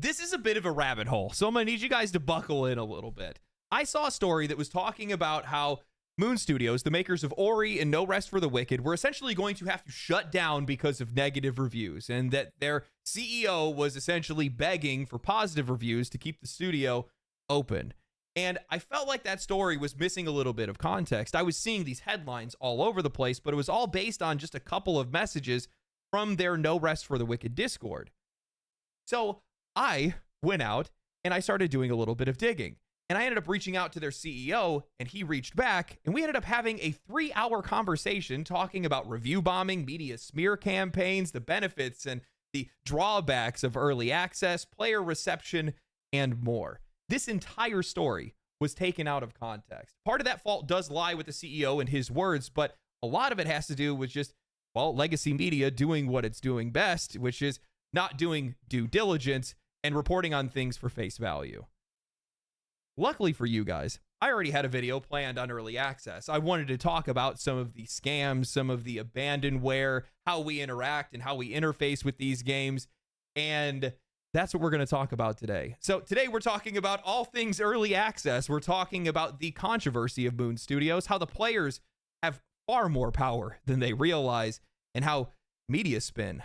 This is a bit of a rabbit hole, so I'm going to need you guys to buckle in a little bit. I saw a story that was talking about how Moon Studios, the makers of Ori and No Rest for the Wicked, were essentially going to have to shut down because of negative reviews, and that their CEO was essentially begging for positive reviews to keep the studio open. And I felt like that story was missing a little bit of context. I was seeing these headlines all over the place, but it was all based on just a couple of messages from their No Rest for the Wicked Discord. So I went out and I started doing a little bit of digging. And I ended up reaching out to their CEO, and he reached back, and we ended up having a 3-hour conversation talking about review bombing, media smear campaigns, the benefits and the drawbacks of early access, player reception, and more. This entire story was taken out of context. Part of that fault does lie with the CEO and his words, but a lot of it has to do with just, well, legacy media doing what it's doing best, which is not doing due diligence and reporting on things for face value. Luckily for you guys, I already had a video planned on early access. I wanted to talk about some of the scams, some of the abandonware, how we interact and how we interface with these games, and that's what we're going to talk about today. So today we're talking about all things early access. We're talking about the controversy of Moon Studios, how the players have far more power than they realize, and how media spin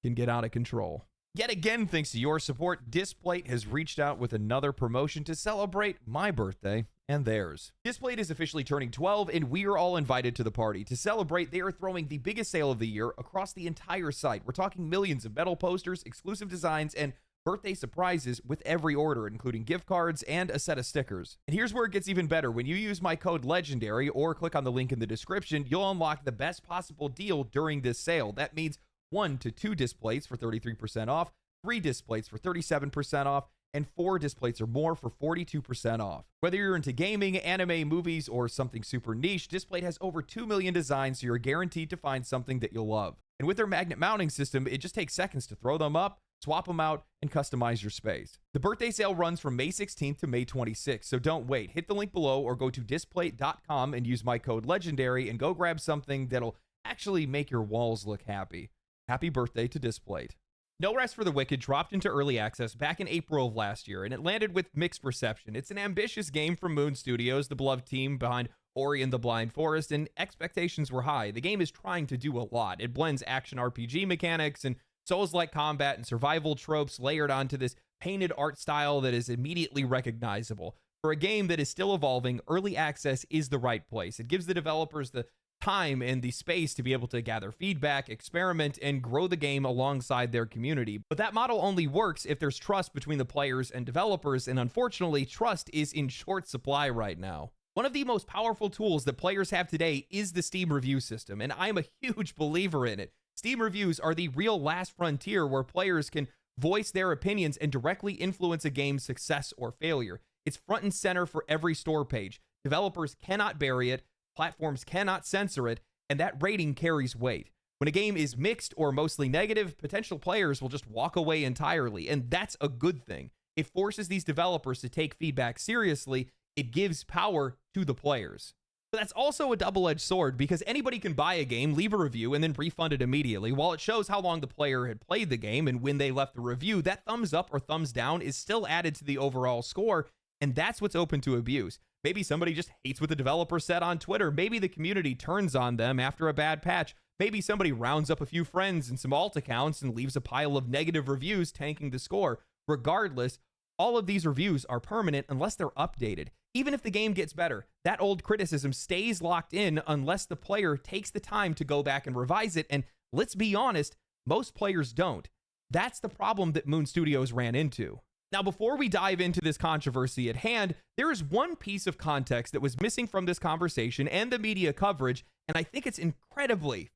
can get out of control. Yet again, thanks to your support, Displate has reached out with another promotion to celebrate my birthday and theirs. Displate is officially turning 12, and we are all invited to the party. To celebrate, they are throwing the biggest sale of the year across the entire site. We're talking millions of metal posters, exclusive designs, and birthday surprises with every order, including gift cards and a set of stickers. And here's where it gets even better. When you use my code LEGENDARY or click on the link in the description, you'll unlock the best possible deal during this sale. That means 1 to 2 displays for 33% off, 3 displays for 37% off, and 4 displays or more for 42% off. Whether you're into gaming, anime, movies, or something super niche, Displate has over 2 million designs, so you're guaranteed to find something that you'll love. And with their magnet mounting system, it just takes seconds to throw them up, swap them out, and customize your space. The birthday sale runs from May 16th to May 26th, so don't wait. Hit the link below or go to displate.com and use my code LEGENDARY and go grab something that'll actually make your walls look happy. Happy birthday to Displate. No Rest for the Wicked dropped into early access back in April of last year, and it landed with mixed reception. It's an ambitious game from Moon Studios, the beloved team behind Ori and the Blind Forest, and expectations were high. The game is trying to do a lot. It blends action RPG mechanics and Souls-like combat and survival tropes layered onto this painted art style that is immediately recognizable. For a game that is still evolving, early access is the right place. It gives the developers the time and the space to be able to gather feedback, experiment, and grow the game alongside their community. But that model only works if there's trust between the players and developers, and unfortunately, trust is in short supply right now. One of the most powerful tools that players have today is the Steam review system, and I'm a huge believer in it. Steam reviews are the real last frontier where players can voice their opinions and directly influence a game's success or failure. It's front and center for every store page. Developers cannot bury it, platforms cannot censor it, and that rating carries weight. When a game is mixed or mostly negative, potential players will just walk away entirely, and that's a good thing. It forces these developers to take feedback seriously. It gives power to the players. But that's also a double-edged sword, because anybody can buy a game, leave a review, and then refund it immediately. While it shows how long the player had played the game and when they left the review, that thumbs up or thumbs down is still added to the overall score, and that's what's open to abuse. Maybe somebody just hates what the developer said on Twitter. Maybe the community turns on them after a bad patch. Maybe somebody rounds up a few friends and some alt accounts and leaves a pile of negative reviews tanking the score. Regardless, all of these reviews are permanent unless they're updated. Even if the game gets better, that old criticism stays locked in unless the player takes the time to go back and revise it. And let's be honest, most players don't. That's the problem that Moon Studios ran into. Now, before we dive into this controversy at hand, there is one piece of context that was missing from this conversation and the media coverage, and I think it's critically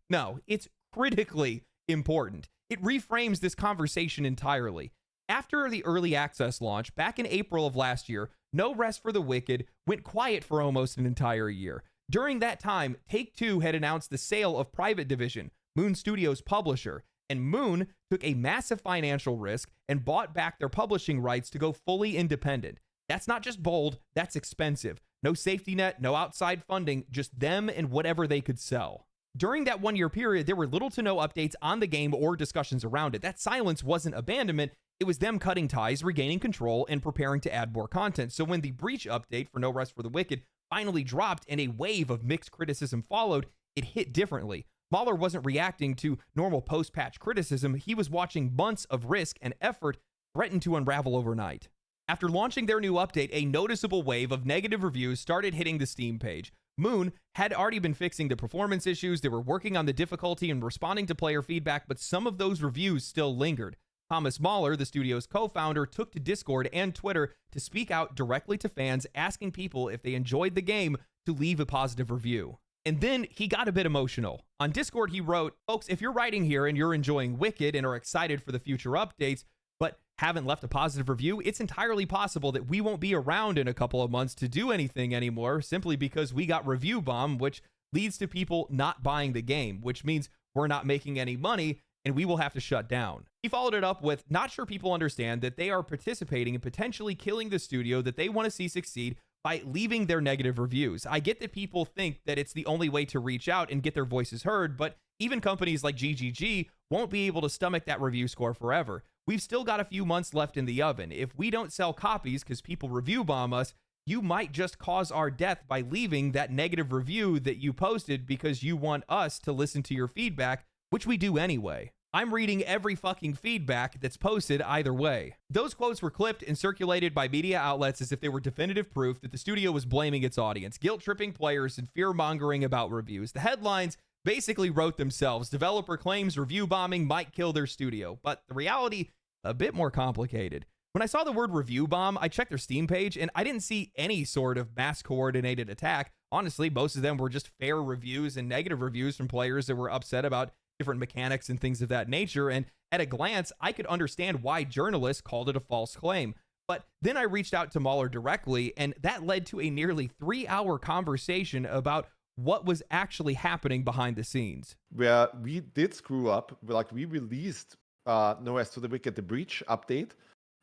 important. It reframes this conversation entirely. After the early access launch, back in April of last year, No Rest for the Wicked went quiet for almost an entire year. During that time, Take-Two had announced the sale of Private Division, Moon Studios' publisher, and Moon took a massive financial risk and bought back their publishing rights to go fully independent. That's not just bold, that's expensive. No safety net, no outside funding, just them and whatever they could sell. During that 1 year period, there were little to no updates on the game or discussions around it. That silence wasn't abandonment, It was them cutting ties, regaining control, and preparing to add more content. So when the Breach update for No Rest for the Wicked finally dropped and a wave of mixed criticism followed, it hit differently. Mahler wasn't reacting to normal post-patch criticism. He was watching months of risk and effort threaten to unravel overnight. After launching their new update, a noticeable wave of negative reviews started hitting the Steam page. Moon had already been fixing the performance issues, they were working on the difficulty and responding to player feedback, but some of those reviews still lingered. Thomas Mahler, the studio's co-founder, took to Discord and Twitter to speak out directly to fans, asking people if they enjoyed the game to leave a positive review. And then he got a bit emotional. On Discord, he wrote, "Folks, if you're writing here and you're enjoying Wicked and are excited for the future updates, but haven't left a positive review, it's entirely possible that we won't be around in a couple of months to do anything anymore simply because we got review bomb, which leads to people not buying the game, which means we're not making any money and we will have to shut down." He followed it up with, "Not sure people understand that they are participating in potentially killing the studio that they want to see succeed by leaving their negative reviews. I get that people think that it's the only way to reach out and get their voices heard, but even companies like GGG won't be able to stomach that review score forever. We've still got a few months left in the oven. If we don't sell copies because people review bomb us, you might just cause our death by leaving that negative review that you posted because you want us to listen to your feedback, which we do anyway. I'm reading every fucking feedback that's posted either way." Those quotes were clipped and circulated by media outlets as if they were definitive proof that the studio was blaming its audience, guilt-tripping players, and fear-mongering about reviews. The headlines basically wrote themselves. Developer claims review bombing might kill their studio, but the reality, a bit more complicated. When I saw the word review bomb, I checked their Steam page and I didn't see any sort of mass coordinated attack. Honestly, most of them were just fair reviews and negative reviews from players that were upset about different mechanics and things of that nature. And at a glance, I could understand why journalists called it a false claim. But then I reached out to Mahler directly, and that led to a nearly 3-hour conversation about what was actually happening behind the scenes. Where we did screw up, like we released No Rest for the Wicked, the Breach update,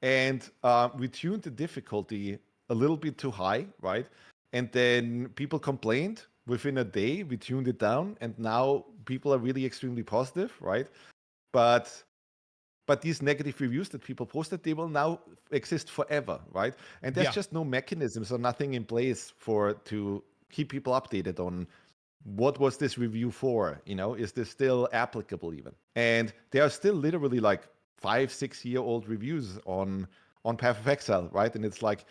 and we tuned the difficulty a little bit too high, right? And then people complained. Within a day, we tuned it down, and now people are really extremely positive, right? But these negative reviews that people posted, they will now exist forever, right? And there's just no mechanisms or nothing in place to keep people updated on what was this review for, is this still applicable even? And there are still literally like 5-6-year-old reviews on Path of Exile, right? And it's like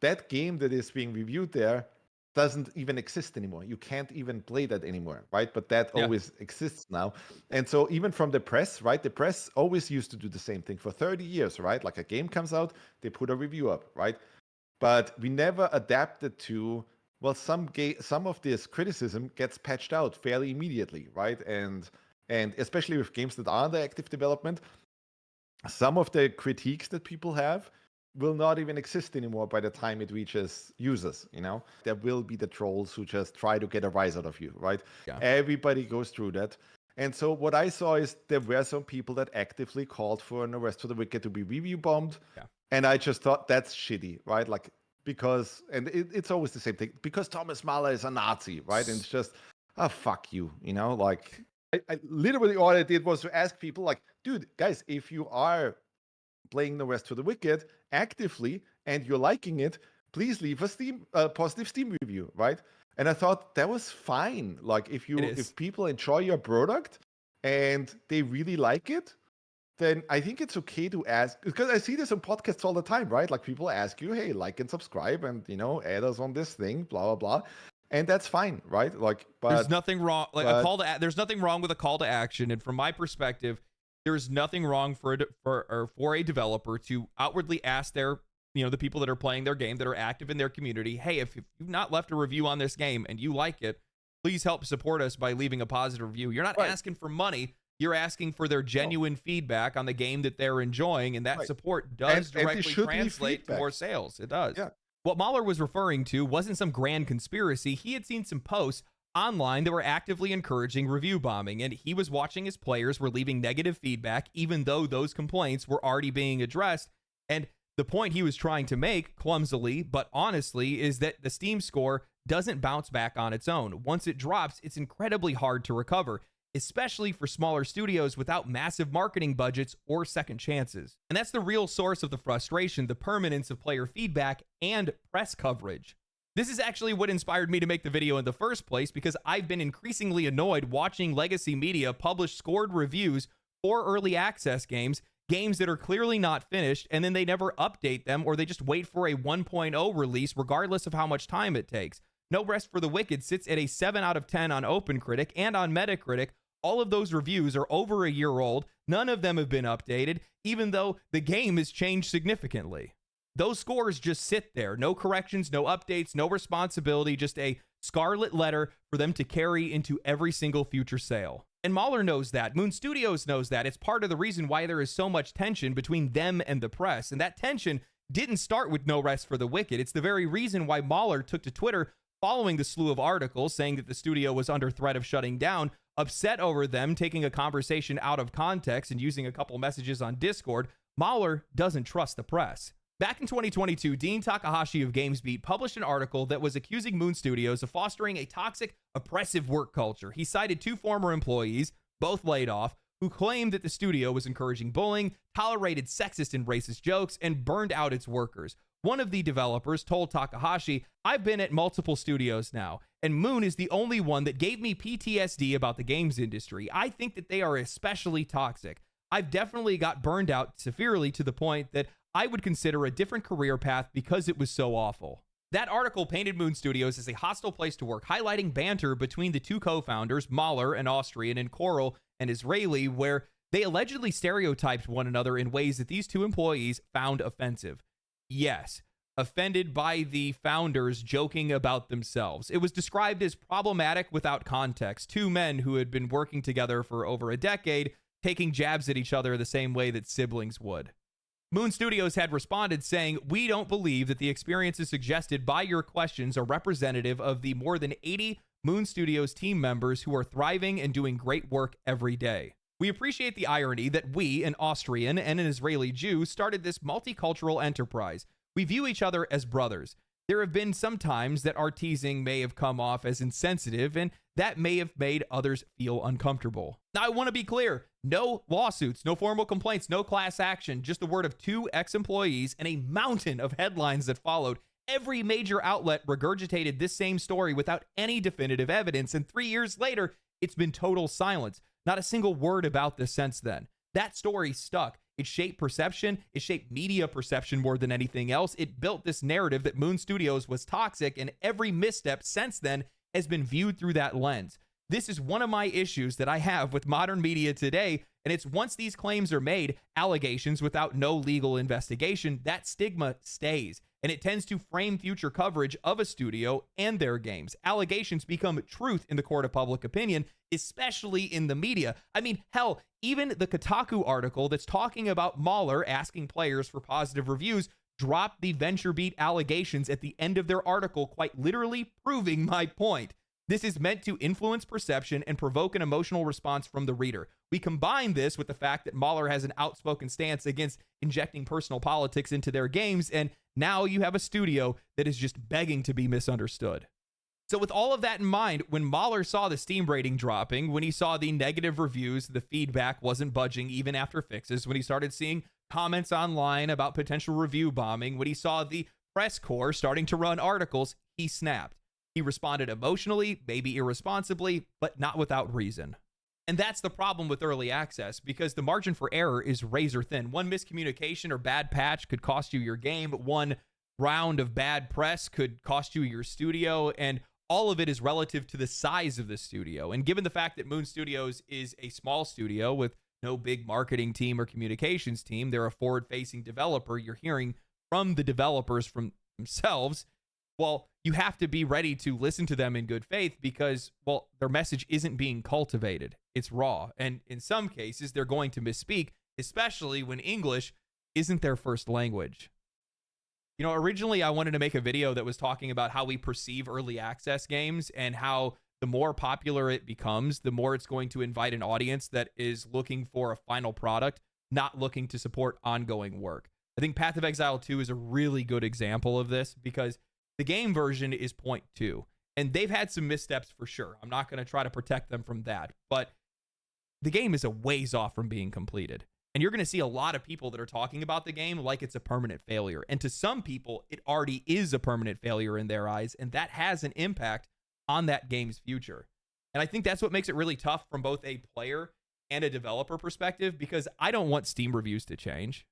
that game that is being reviewed there doesn't even exist anymore. You can't even play that anymore, right? But that always exists now. And so even from the press, right? The press always used to do the same thing for 30 years, right? Like a game comes out, they put a review up, right? But we never adapted to, well, some of this criticism gets patched out fairly immediately, right? And especially with games that are under active development, some of the critiques that people have will not even exist anymore by the time it reaches users, There will be the trolls who just try to get a rise out of you, right? Yeah. Everybody goes through that. And so what I saw is there were some people that actively called for No Rest for the Wicked to be review bombed. Yeah. And I just thought that's shitty, right? Like, because, and it's always the same thing, because Thomas Mahler is a Nazi, right? And it's just, fuck you, like, I literally all I did was to ask people like, dude, guys, if you are playing No Rest for the Wicked actively and you're liking it, please leave a positive Steam review, right? And I thought that was fine. Like if people enjoy your product and they really like it, then I think it's okay to ask, because I see this on podcasts all the time, right? Like people ask you, hey, like and subscribe and add us on this thing, blah blah blah. And that's fine, right? Like, but there's nothing wrong. Like there's nothing wrong with a call to action. And from my perspective, there's nothing wrong for a developer to outwardly ask their, the people that are playing their game, that are active in their community, hey, if you've not left a review on this game and you like it, please help support us by leaving a positive review. You're not asking for money. You're asking for their genuine feedback on the game that they're enjoying, and that support does directly translate to more sales. It does. Yeah. What Mahler was referring to wasn't some grand conspiracy. He had seen some posts online that were actively encouraging review bombing, and he was watching his players were leaving negative feedback, even though those complaints were already being addressed. And the point he was trying to make, clumsily but honestly, is that the Steam score doesn't bounce back on its own. Once it drops, it's incredibly hard to recover. especially for smaller studios without massive marketing budgets or second chances. And that's the real source of the frustration, the permanence of player feedback and press coverage. This is actually what inspired me to make the video in the first place, because I've been increasingly annoyed watching legacy media publish scored reviews for early access games that are clearly not finished, and then they never update them, or they just wait for a 1.0 release regardless of how much time it takes. No Rest for the Wicked sits at a 7 out of 10 on OpenCritic and on Metacritic. All of those reviews are over a year old. None of them have been updated, even though the game has changed significantly. Those scores just sit there. No corrections, no updates, no responsibility, just a scarlet letter for them to carry into every single future sale. And Mahler knows that. Moon Studios knows that. It's part of the reason why there is so much tension between them and the press. And that tension didn't start with No Rest for the Wicked. It's the very reason why Mahler took to Twitter following the slew of articles saying that the studio was under threat of shutting down, upset over them taking a conversation out of context and using a couple messages on Discord. Mahler doesn't trust the press. Back in 2022, Dean Takahashi of GamesBeat published an article that was accusing Moon Studios of fostering a toxic, oppressive work culture. He cited 2 former employees, both laid off, who claimed that the studio was encouraging bullying, tolerated sexist and racist jokes, and burned out its workers. One of the developers told Takahashi, "I've been at multiple studios now, and Moon is the only one that gave me PTSD about the games industry. I think that they are especially toxic. I've definitely got burned out severely to the point that I would consider a different career path because it was so awful." That article painted Moon Studios as a hostile place to work, highlighting banter between the 2 co-founders, Mahler, an Austrian, and Coral, an Israeli, where they allegedly stereotyped one another in ways that these 2 employees found offensive. Yes, offended by the founders joking about themselves. It was described as problematic without context. 2 men who had been working together for over a decade, taking jabs at each other the same way that siblings would. Moon Studios had responded saying, "We don't believe that the experiences suggested by your questions are representative of the more than 80 Moon Studios team members who are thriving and doing great work every day. We appreciate the irony that we, an Austrian and an Israeli Jew, started this multicultural enterprise. We view each other as brothers. There have been some times that our teasing may have come off as insensitive, and that may have made others feel uncomfortable." Now, I want to be clear. No lawsuits, no formal complaints, no class action, just the word of 2 ex-employees and a mountain of headlines that followed. Every major outlet regurgitated this same story without any definitive evidence, and 3 years later, it's been total silence. Not a single word about this since then. That story stuck. It shaped perception. It shaped media perception more than anything else. It built this narrative that Moon Studios was toxic, and every misstep since then has been viewed through that lens. This is one of my issues that I have with modern media today, and it's once these claims are made, allegations without no legal investigation, that stigma stays, and it tends to frame future coverage of a studio and their games. Allegations become truth in the court of public opinion, especially in the media. I mean, hell, even the Kotaku article that's talking about Mahler asking players for positive reviews dropped the VentureBeat allegations at the end of their article, quite literally proving my point. This is meant to influence perception and provoke an emotional response from the reader. We combine this with the fact that Mahler has an outspoken stance against injecting personal politics into their games, and now you have a studio that is just begging to be misunderstood. So with all of that in mind, when Mahler saw the Steam rating dropping, when he saw the negative reviews, the feedback wasn't budging even after fixes, when he started seeing comments online about potential review bombing, when he saw the press corps starting to run articles, he snapped. He responded emotionally, maybe irresponsibly, but not without reason. And that's the problem with early access, because the margin for error is razor thin. One miscommunication or bad patch could cost you your game. One round of bad press could cost you your studio, and all of it is relative to the size of the studio. And given the fact that Moon Studios is a small studio with no big marketing team or communications team, they're a forward-facing developer. You're hearing from the developers from themselves. Well, you have to be ready to listen to them in good faith because, well, their message isn't being cultivated. It's raw. And in some cases, they're going to misspeak, especially when English isn't their first language. You know, originally I wanted to make a video that was talking about how we perceive early access games and how the more popular it becomes, the more it's going to invite an audience that is looking for a final product, not looking to support ongoing work. I think Path of Exile 2 is a really good example of this because the game version is 0.2, and they've had some missteps for sure. I'm not going to try to protect them from that, but the game is a ways off from being completed. And you're going to see a lot of people that are talking about the game like it's a permanent failure. And to some people, it already is a permanent failure in their eyes. And that has an impact on that game's future. And I think that's what makes it really tough from both a player and a developer perspective, because I don't want Steam reviews to change,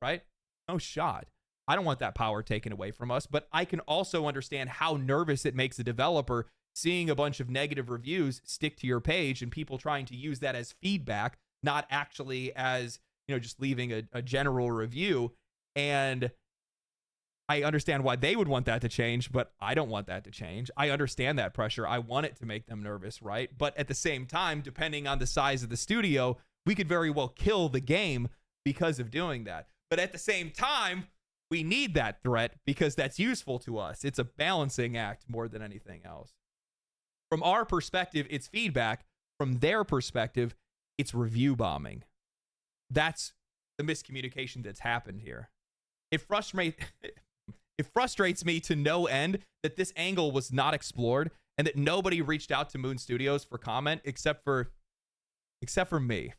right? No shot. I don't want that power taken away from us. But I can also understand how nervous it makes a developer seeing a bunch of negative reviews stick to your page and people trying to use that as feedback, not actually as, just leaving a general review. And I understand why they would want that to change, but I don't want that to change. I understand that pressure. I want it to make them nervous, right? But at the same time, depending on the size of the studio, we could very well kill the game because of doing that. But at the same time, we need that threat because that's useful to us. It's a balancing act more than anything else. From our perspective, it's feedback. From their perspective, it's review bombing. That's the miscommunication that's happened here. It frustrates me to no end that this angle was not explored and that nobody reached out to Moon Studios for comment except for me.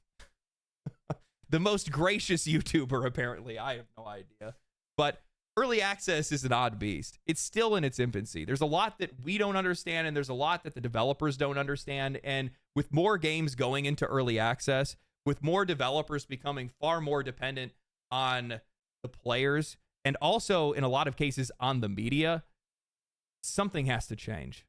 The most gracious YouTuber, apparently. I have no idea. But early access is an odd beast. It's still in its infancy. There's a lot that we don't understand, and there's a lot that the developers don't understand. And with more games going into early access, with more developers becoming far more dependent on the players, and also in a lot of cases on the media, something has to change.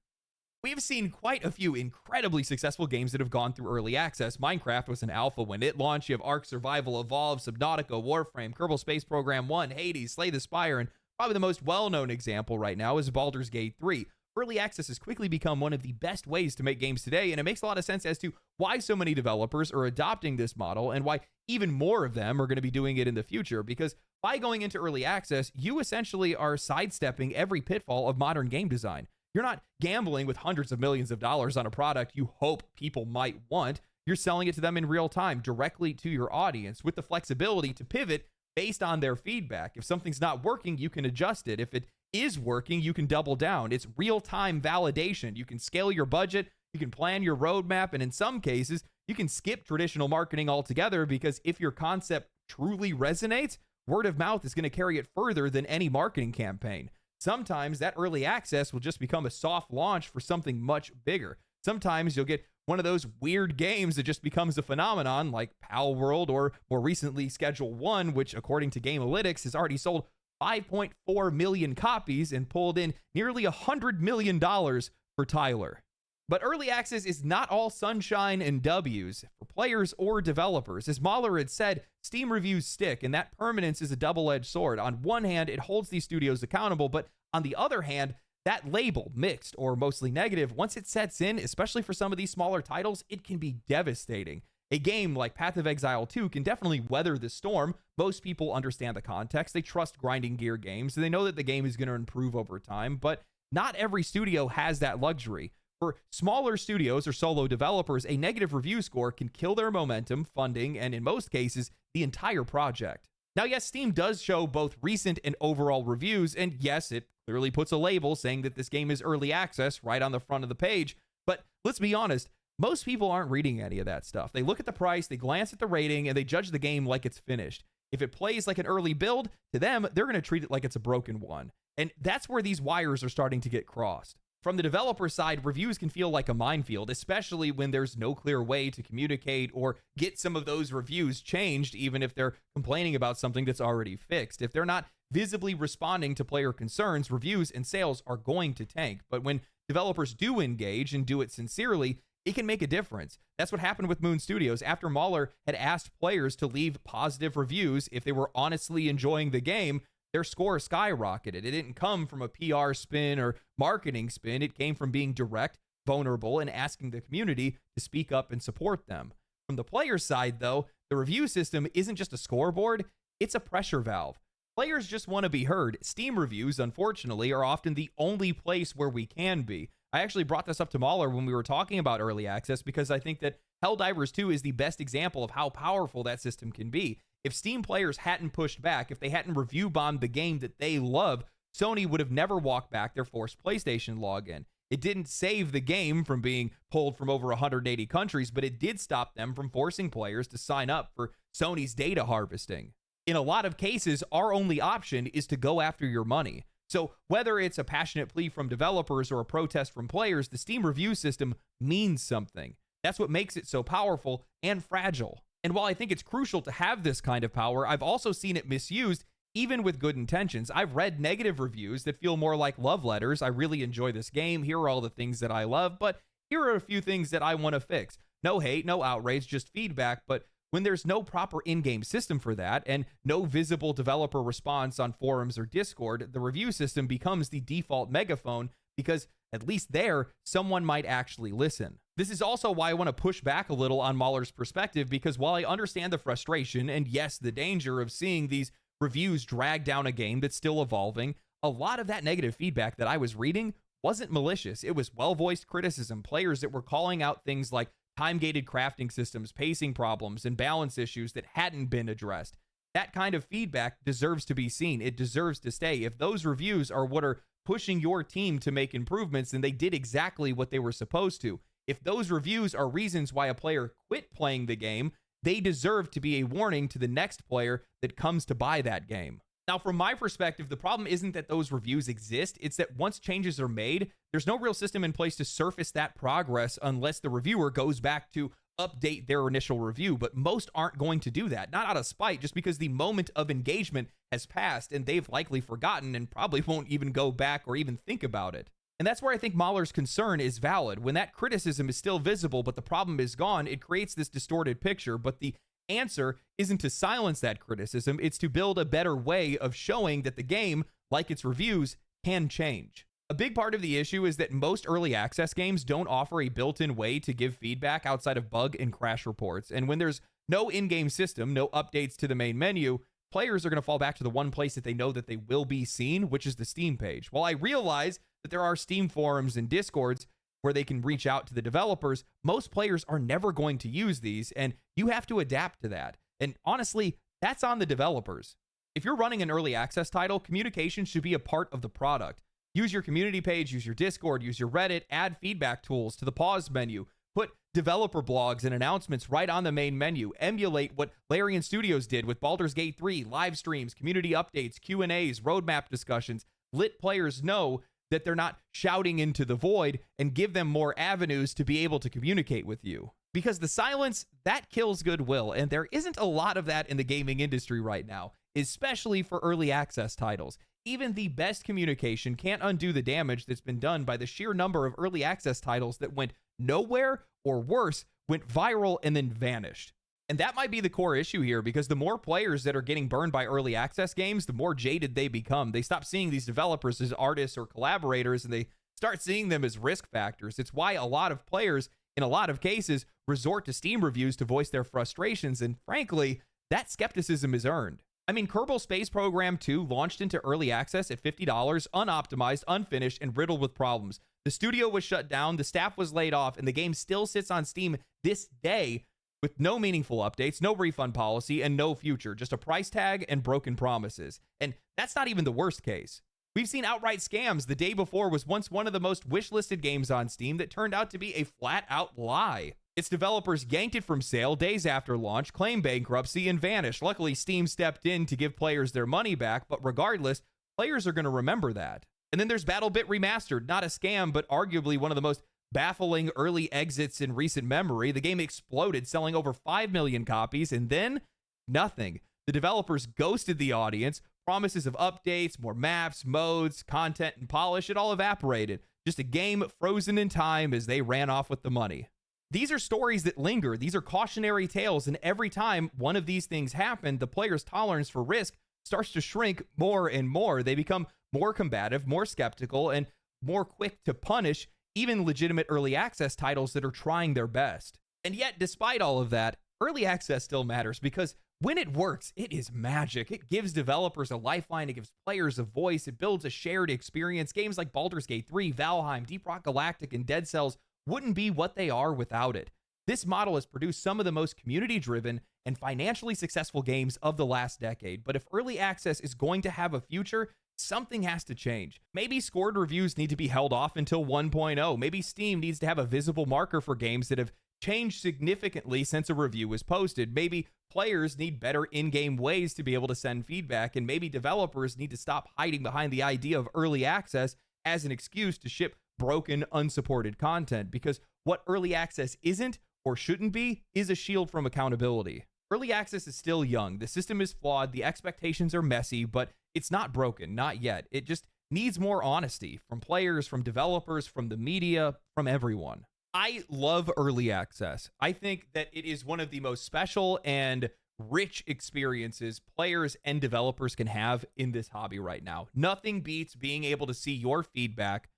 We've seen quite a few incredibly successful games that have gone through early access. Minecraft was an alpha when it launched. You have Ark Survival Evolved, Subnautica, Warframe, Kerbal Space Program 1, Hades, Slay the Spire, and probably the most well-known example right now is Baldur's Gate 3. Early access has quickly become one of the best ways to make games today, and it makes a lot of sense as to why so many developers are adopting this model and why even more of them are going to be doing it in the future, because by going into early access, you essentially are sidestepping every pitfall of modern game design. You're not gambling with hundreds of millions of dollars on a product you hope people might want. You're selling it to them in real time, directly to your audience, with the flexibility to pivot based on their feedback. If something's not working, you can adjust it. If it is working, you can double down. It's real-time validation. You can scale your budget, you can plan your roadmap, and in some cases, you can skip traditional marketing altogether, because if your concept truly resonates, word of mouth is going to carry it further than any marketing campaign. Sometimes that early access will just become a soft launch for something much bigger. Sometimes you'll get one of those weird games that just becomes a phenomenon like Pal World, or more recently Schedule 1, which according to Gamealytics has already sold 5.4 million copies and pulled in nearly $100 million for Tyler. But early access is not all sunshine and W's for players or developers. As Mahler had said, Steam reviews stick, and that permanence is a double-edged sword. On one hand, it holds these studios accountable, but on the other hand, that label, mixed or mostly negative, once it sets in, especially for some of these smaller titles, it can be devastating. A game like Path of Exile 2 can definitely weather the storm. Most people understand the context. They trust grinding gear games, and they know that the game is going to improve over time, but not every studio has that luxury. For smaller studios or solo developers, a negative review score can kill their momentum, funding, and in most cases, the entire project. Now, yes, Steam does show both recent and overall reviews, and yes, it clearly puts a label saying that this game is early access right on the front of the page, but let's be honest, most people aren't reading any of that stuff. They look at the price, they glance at the rating, and they judge the game like it's finished. If it plays like an early build, to them, they're going to treat it like it's a broken one. And that's where these wires are starting to get crossed. From the developer side, reviews can feel like a minefield, especially when there's no clear way to communicate or get some of those reviews changed, even if they're complaining about something that's already fixed. If they're not visibly responding to player concerns, reviews and sales are going to tank. But when developers do engage and do it sincerely, it can make a difference. That's what happened with Moon Studios. After Mahler had asked players to leave positive reviews if they were honestly enjoying the game, their score skyrocketed. It didn't come from a PR spin or marketing spin. It came from being direct, vulnerable, and asking the community to speak up and support them. From the player side, though, the review system isn't just a scoreboard, it's a pressure valve. Players just want to be heard. Steam reviews, unfortunately, are often the only place where we can be. I actually brought this up to Mahler when we were talking about early access because I think that Helldivers 2 is the best example of how powerful that system can be. If Steam players hadn't pushed back, if they hadn't review bombed the game that they love, Sony would have never walked back their forced PlayStation login. It didn't save the game from being pulled from over 180 countries, but it did stop them from forcing players to sign up for Sony's data harvesting. In a lot of cases, our only option is to go after your money. So whether it's a passionate plea from developers or a protest from players, the Steam review system means something. That's what makes it so powerful and fragile. And while I think it's crucial to have this kind of power, I've also seen it misused, even with good intentions. I've read negative reviews that feel more like love letters. I really enjoy this game. Here are all the things that I love, but here are a few things that I want to fix. No hate, no outrage, just feedback. But when there's no proper in-game system for that and no visible developer response on forums or Discord, the review system becomes the default megaphone because at least there, someone might actually listen. This is also why I want to push back a little on Mahler's perspective, because while I understand the frustration and yes, the danger of seeing these reviews drag down a game that's still evolving, a lot of that negative feedback that I was reading wasn't malicious. It was well-voiced criticism, players that were calling out things like time-gated crafting systems, pacing problems, and balance issues that hadn't been addressed. That kind of feedback deserves to be seen. It deserves to stay. If those reviews are what are pushing your team to make improvements, then they did exactly what they were supposed to. If those reviews are reasons why a player quit playing the game, they deserve to be a warning to the next player that comes to buy that game. Now, from my perspective, the problem isn't that those reviews exist. It's that once changes are made, there's no real system in place to surface that progress unless the reviewer goes back to update their initial review. But most aren't going to do that, not out of spite, just because the moment of engagement has passed and they've likely forgotten and probably won't even go back or even think about it. And that's where I think Mahler's concern is valid. When that criticism is still visible, but the problem is gone, it creates this distorted picture. But the answer isn't to silence that criticism, it's to build a better way of showing that the game, like its reviews, can change. A big part of the issue is that most early access games don't offer a built-in way to give feedback outside of bug and crash reports. And when there's no in-game system, no updates to the main menu, players are going to fall back to the one place that they know that they will be seen, which is the Steam page. While I realize that there are Steam forums and Discords where they can reach out to the developers, most players are never going to use these, and you have to adapt to that. And honestly, that's on the developers. If you're running an early access title, communication should be a part of the product. Use your community page, use your Discord, use your Reddit, add feedback tools to the pause menu, put developer blogs and announcements right on the main menu, emulate what Larian Studios did with Baldur's Gate 3, live streams, community updates, Q&As, roadmap discussions. Let players know that they're not shouting into the void, and give them more avenues to be able to communicate with you. Because the silence, that kills goodwill, and there isn't a lot of that in the gaming industry right now, especially for early access titles. Even the best communication can't undo the damage that's been done by the sheer number of early access titles that went nowhere, or worse, went viral and then vanished. And that might be the core issue here, because the more players that are getting burned by early access games, the more jaded they become. They stop seeing these developers as artists or collaborators, and they start seeing them as risk factors. It's why a lot of players, in a lot of cases, resort to Steam reviews to voice their frustrations, and frankly, that skepticism is earned. I mean, Kerbal Space Program 2 launched into early access at $50, unoptimized, unfinished, and riddled with problems. The studio was shut down, the staff was laid off, and the game still sits on Steam this day with no meaningful updates, no refund policy, and no future, just a price tag and broken promises. And that's not even the worst case. We've seen outright scams. The Day Before was once one of the most wishlisted games on Steam that turned out to be a flat-out lie. Its developers yanked it from sale days after launch, claimed bankruptcy, and vanished. Luckily, Steam stepped in to give players their money back, but regardless, players are going to remember that. And then there's BattleBit Remastered, not a scam, but arguably one of the most baffling early exits in recent memory. The game exploded, selling over 5 million copies, and then nothing. The developers ghosted the audience. Promises of updates, more maps, modes, content, and polish, it all evaporated. Just a game frozen in time as they ran off with the money. These are stories that linger. These are cautionary tales, and every time one of these things happen, the player's tolerance for risk starts to shrink more and more. They become more combative, more skeptical, and more quick to punish even legitimate early access titles that are trying their best. And yet, despite all of that, early access still matters, because when it works, it is magic. It gives developers a lifeline, it gives players a voice, it builds a shared experience. Games like Baldur's Gate 3, Valheim, Deep Rock Galactic, and Dead Cells wouldn't be what they are without it. This model has produced some of the most community-driven and financially successful games of the last decade. But if early access is going to have a future, Something has to change. Maybe scored reviews need to be held off until 1.0. Maybe Steam needs to have a visible marker for games that have changed significantly since a review was posted. Maybe players need better in-game ways to be able to send feedback, and maybe developers need to stop hiding behind the idea of early access as an excuse to ship broken, unsupported content, because what early access isn't or shouldn't be is a shield from accountability. Early access is still young. The system is flawed. The expectations are messy, but it's not broken, not yet. It just needs more honesty from players, from developers, from the media, from everyone. I love early access. I think that it is one of the most special and rich experiences players and developers can have in this hobby right now. Nothing beats being able to see your feedback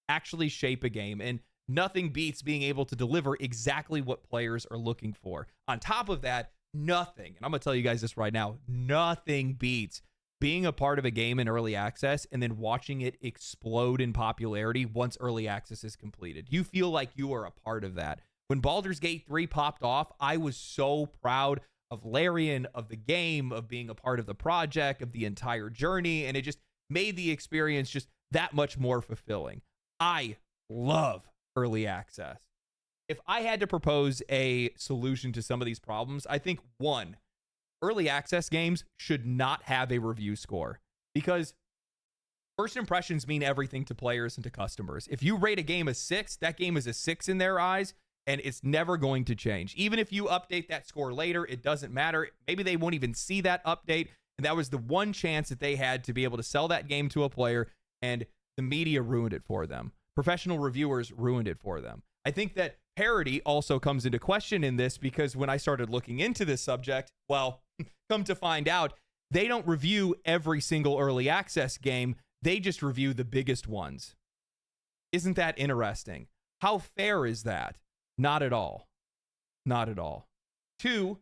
actually shape a game, and nothing beats being able to deliver exactly what players are looking for. On top of that, nothing, and I'm going to tell you guys this right now, nothing beats being a part of a game in early access and then watching it explode in popularity once early access is completed. You feel like you are a part of that. When Baldur's Gate 3 popped off, I was so proud of Larian, of the game, of being a part of the project, of the entire journey, and it just made the experience just that much more fulfilling. I love early access. If I had to propose a solution to some of these problems, I think one, early access games should not have a review score, because first impressions mean everything to players and to customers. If you rate a game a 6, that game is a 6 in their eyes, and it's never going to change. Even if you update that score later, it doesn't matter. Maybe they won't even see that update, and that was the one chance that they had to be able to sell that game to a player, and the media ruined it for them. Professional reviewers ruined it for them. I think that parity also comes into question in this, because when I started looking into this subject, well, come to find out, they don't review every single early access game. They just review the biggest ones. Isn't that interesting? How fair is that? Not at all. Not at all. Two,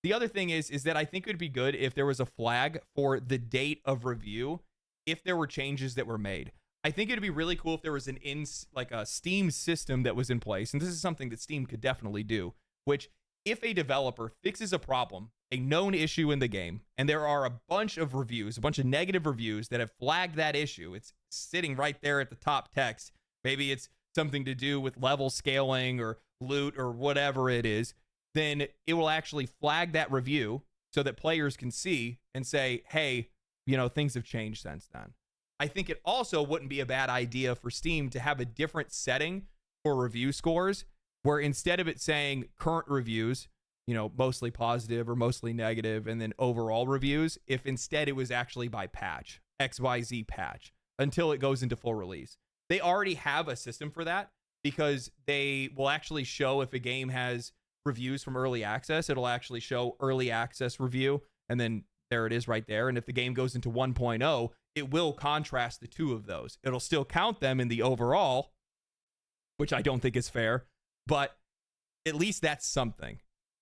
the other thing is that I think it would be good if there was a flag for the date of review if there were changes that were made. I think it'd be really cool if there was a Steam system that was in place, and this is something that Steam could definitely do, which if a developer fixes a problem, a known issue in the game, and there are a bunch of reviews, a bunch of negative reviews that have flagged that issue, it's sitting right there at the top text. Maybe it's something to do with level scaling or loot or whatever it is, then it will actually flag that review so that players can see and say, hey, things have changed since then. I think it also wouldn't be a bad idea for Steam to have a different setting for review scores, where instead of it saying current reviews, mostly positive or mostly negative, and then overall reviews, if instead it was actually by patch, XYZ patch, until it goes into full release. They already have a system for that, because they will actually show if a game has reviews from early access, it'll actually show early access review, and then there it is right there. And if the game goes into 1.0, it will contrast the two of those. It'll still count them in the overall, which I don't think is fair, but at least that's something.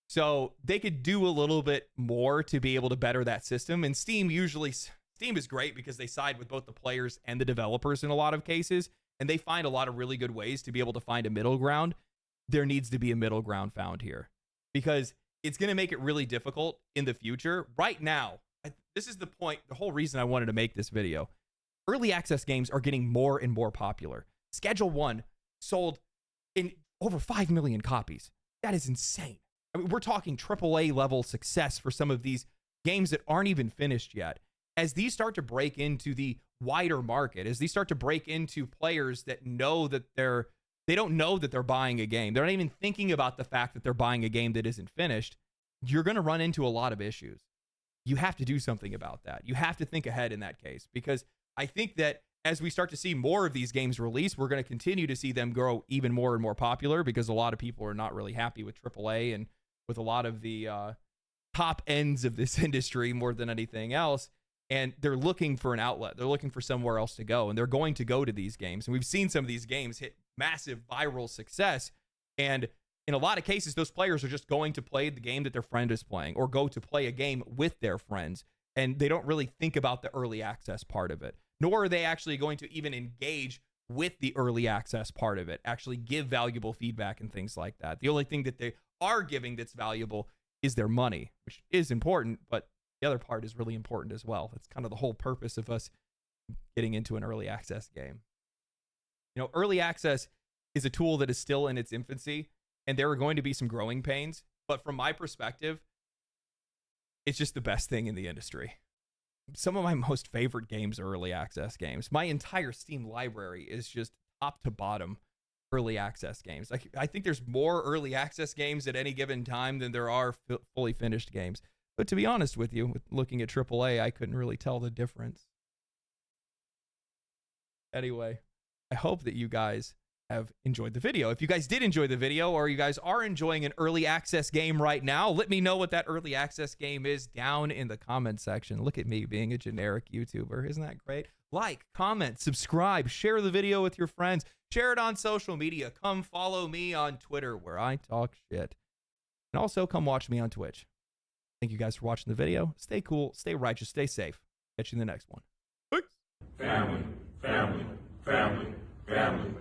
So they could do a little bit more to be able to better that system. And Steam is great because they side with both the players and the developers in a lot of cases, and they find a lot of really good ways to be able to find a middle ground. There needs to be a middle ground found here, because it's going to make it really difficult in the future. Right now, this is the point, the whole reason I wanted to make this video. Early access games are getting more and more popular. Schedule 1 sold in over 5 million copies. That is insane. I mean, we're talking AAA level success for some of these games that aren't even finished yet. As these start to break into the wider market, as these start to break into players that know that they don't know that they're buying a game, they're not even thinking about the fact that they're buying a game that isn't finished, you're going to run into a lot of issues. You have to do something about that. You have to think ahead in that case, because I think that as we start to see more of these games release, we're going to continue to see them grow even more and more popular, because a lot of people are not really happy with AAA and with a lot of the top ends of this industry more than anything else. And they're looking for an outlet. They're looking for somewhere else to go, and they're going to go to these games. And we've seen some of these games hit massive viral success. And in a lot of cases, those players are just going to play the game that their friend is playing, or go to play a game with their friends. And they don't really think about the early access part of it, nor are they actually going to even engage with the early access part of it, actually give valuable feedback and things like that. The only thing that they are giving that's valuable is their money, which is important, but the other part is really important as well. That's kind of the whole purpose of us getting into an early access game. You know, early access is a tool that is still in its infancy, and there are going to be some growing pains. But from my perspective, it's just the best thing in the industry. Some of my most favorite games are early access games. My entire Steam library is just top to bottom early access games. I think there's more early access games at any given time than there are fully finished games. But to be honest with you, with looking at AAA, I couldn't really tell the difference. Anyway, I hope that you guys have enjoyed the video. If you guys did enjoy the video, or you guys are enjoying an early access game right now, let me know what that early access game is down in the comment section. Look at me being a generic YouTuber. Isn't that great? Like, comment, subscribe, share the video with your friends, share it on social media. Come follow me on Twitter where I talk shit. And also come watch me on Twitch. Thank you guys for watching the video. Stay cool, stay righteous, stay safe. Catch you in the next one. Peace. Family, family, family, family.